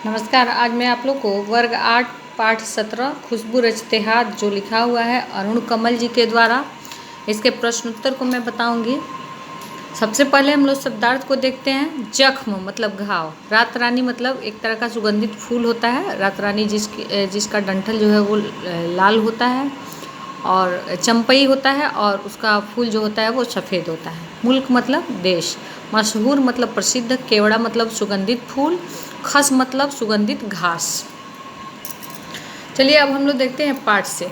नमस्कार। आज मैं आप लोग को वर्ग 8 पाठ 17 खुशबू रचते हाथ जो लिखा हुआ है अरुण कमल जी के द्वारा, इसके प्रश्न उत्तर को मैं बताऊंगी। सबसे पहले हम लोग शब्दार्थ को देखते हैं। जख्म मतलब घाव, रात रानी मतलब एक तरह का सुगंधित फूल होता है। रात रानी जिसका डंठल जो है वो लाल होता है और चंपई होता है और उसका फूल जो होता है वो सफ़ेद होता है। मुल्क मतलब देश। मशहूर मतलब प्रसिद्ध। केवड़ा मतलब सुगंधित फूल। खस मतलब सुगंधित घास। चलिए अब हम लोग देखते हैं पाठ से।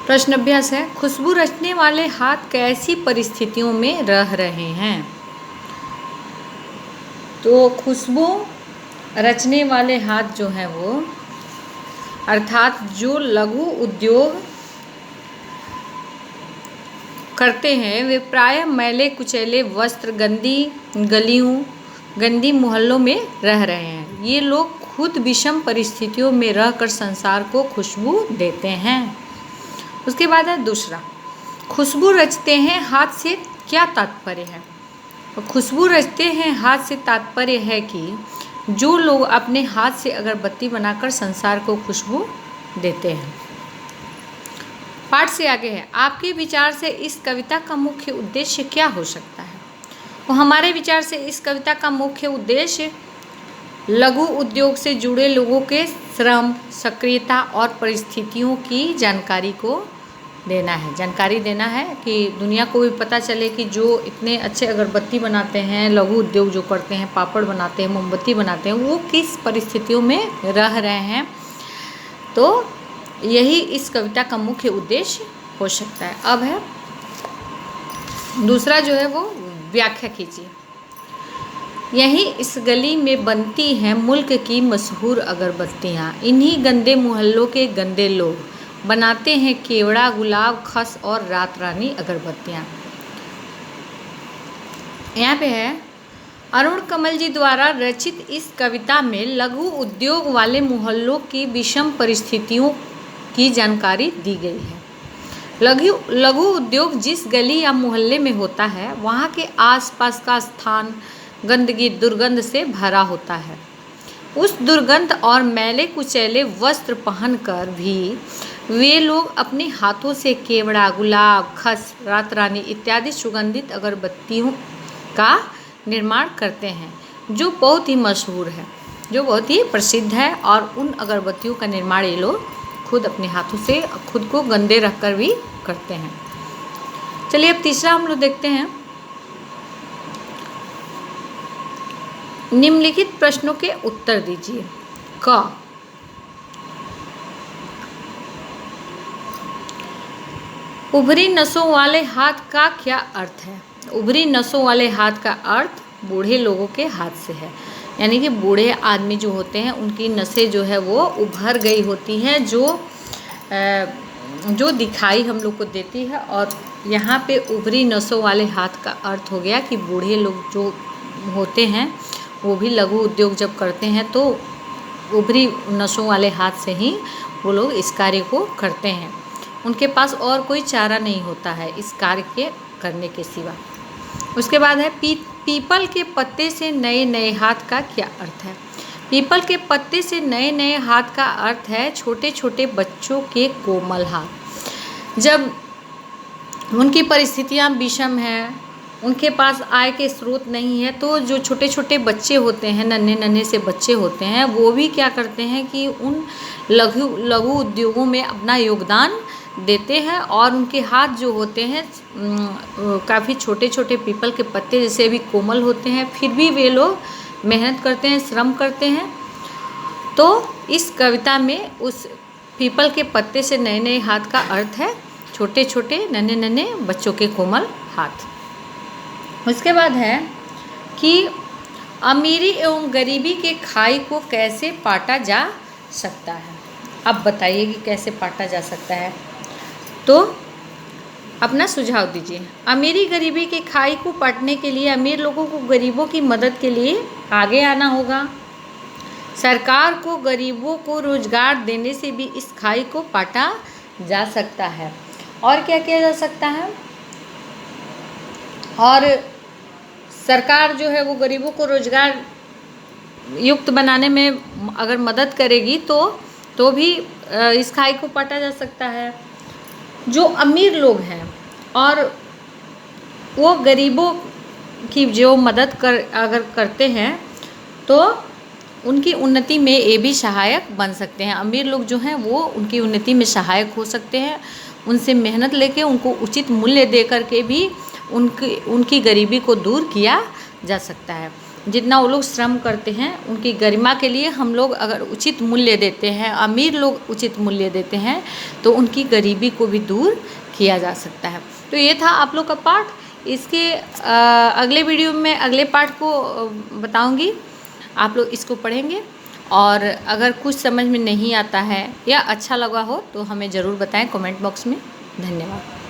प्रश्न अभ्यास है। खुशबू रचने वाले हाथ कैसी परिस्थितियों में रह रहे हैं? तो खुशबू रचने वाले हाथ जो हैं वो अर्थात जो लघु उद्योग करते हैं वे प्रायः मैले कुचैले वस्त्र, गंदी गलियों, गंदी मोहल्लों में रह रहे हैं। ये लोग खुद विषम परिस्थितियों में रहकर संसार को खुशबू देते हैं। उसके बाद है दूसरा, खुशबू रचते हैं हाथ से क्या तात्पर्य है? खुशबू रचते हैं हाथ से तात्पर्य है कि जो लोग अपने हाथ से अगरबत्ती बनाकर संसार को खुशबू देते हैं। पाठ से आगे है। आपके विचार से इस कविता का मुख्य उद्देश्य क्या हो सकता है? तो हमारे विचार से इस कविता का मुख्य उद्देश्य लघु उद्योग से जुड़े लोगों के श्रम, सक्रियता और परिस्थितियों की जानकारी को देना है। जानकारी देना है कि दुनिया को भी पता चले कि जो इतने अच्छे अगरबत्ती बनाते हैं, लघु उद्योग जो करते हैं, पापड़ बनाते हैं, मोमबत्ती बनाते हैं, वो किस परिस्थितियों में रह रहे हैं। तो यही इस कविता का मुख्य उद्देश्य हो सकता है। अब है दूसरा जो है वो व्याख्या कीजिए। यही इस गली में बनती हैं मुल्क की मशहूर अगरबत्तियाँ। इन्हीं गंदे मोहल्लों के गंदे लोग बनाते हैं केवड़ा, गुलाब, खस और रात रानी अगरबत्तियाँ। यहाँ पे है अरुण कमल जी द्वारा रचित इस कविता में लघु उद्योग वाले मोहल्लों की विषम परिस्थितियों की जानकारी दी गई है। लघु उद्योग जिस गली या मोहल्ले में होता है वहाँ के आसपास का स्थान गंदगी, दुर्गंध से भरा होता है। उस दुर्गंध और मैले कुचैले वस्त्र पहनकर भी वे लोग अपने हाथों से केवड़ा, गुलाब, खस, रात रानी इत्यादि सुगंधित अगरबत्तियों का निर्माण करते हैं, जो बहुत ही मशहूर है, जो बहुत ही प्रसिद्ध है। और उन अगरबत्तियों का निर्माण ये लोग खुद अपने हाथों से खुद को गंदे रखकर भी करते हैं। चलिए अब तीसरा हम लोग देखते हैं। निम्नलिखित प्रश्नों के उत्तर दीजिए। क, उभरी नसों वाले हाथ का क्या अर्थ है? उभरी नसों वाले हाथ का अर्थ बूढ़े लोगों के हाथ से है। यानी कि बूढ़े आदमी जो होते हैं उनकी नसें जो है वो उभर गई होती हैं, जो दिखाई हम लोग को देती है। और यहाँ पे उभरी नसों वाले हाथ का अर्थ हो गया कि बूढ़े लोग जो होते हैं वो भी लघु उद्योग जब करते हैं तो उभरी नसों वाले हाथ से ही वो लोग इस कार्य को करते हैं। उनके पास और कोई चारा नहीं होता है इस कार्य के करने के सिवा। उसके बाद है पीपल के पत्ते से नए नए हाथ का क्या अर्थ है? पीपल के पत्ते से नए नए हाथ का अर्थ है छोटे छोटे बच्चों के कोमल हाथ। जब उनकी परिस्थितियाँ विषम हैं, उनके पास आय के स्रोत नहीं है, तो जो छोटे छोटे बच्चे होते हैं, नन्हे नन्हे से बच्चे होते हैं, वो भी क्या करते हैं कि उन लघु उद्योगों में अपना योगदान देते हैं। और उनके हाथ जो होते हैं काफ़ी छोटे छोटे पीपल के पत्ते जैसे भी कोमल होते हैं, फिर भी वे लोग मेहनत करते हैं, श्रम करते हैं। तो इस कविता में उस पीपल के पत्ते से नए नए हाथ का अर्थ है छोटे छोटे नन्हे नन्हे बच्चों के कोमल हाथ। उसके बाद है कि अमीरी एवं गरीबी के खाई को कैसे पाटा जा सकता है? अब बताइए कि कैसे पाटा जा सकता है, तो अपना सुझाव दीजिए। अमीरी गरीबी के खाई को पाटने के लिए अमीर लोगों को गरीबों की मदद के लिए आगे आना होगा। सरकार को गरीबों को रोजगार देने से भी इस खाई को पाटा जा सकता है। और क्या किया जा सकता है? और सरकार जो है वो गरीबों को रोजगार युक्त बनाने में अगर मदद करेगी तो भी इस खाई को पाटा जा सकता है। जो अमीर लोग हैं और वो गरीबों की जो मदद अगर करते हैं तो उनकी उन्नति में ये भी सहायक बन सकते हैं। अमीर लोग जो हैं वो उनकी उन्नति में सहायक हो सकते हैं। उनसे मेहनत लेके उनको उचित मूल्य दे करके भी उनकी गरीबी को दूर किया जा सकता है। जितना वो लोग श्रम करते हैं उनकी गरिमा के लिए हम लोग अगर उचित मूल्य देते हैं, अमीर लोग उचित मूल्य देते हैं, तो उनकी गरीबी को भी दूर किया जा सकता है। तो ये था आप लोग का पाठ। इसके अगले वीडियो में अगले पाठ को बताऊंगी, आप लोग इसको पढ़ेंगे। और अगर कुछ समझ में नहीं आता है या अच्छा लगा हो तो हमें ज़रूर बताएं कमेंट बॉक्स में। धन्यवाद।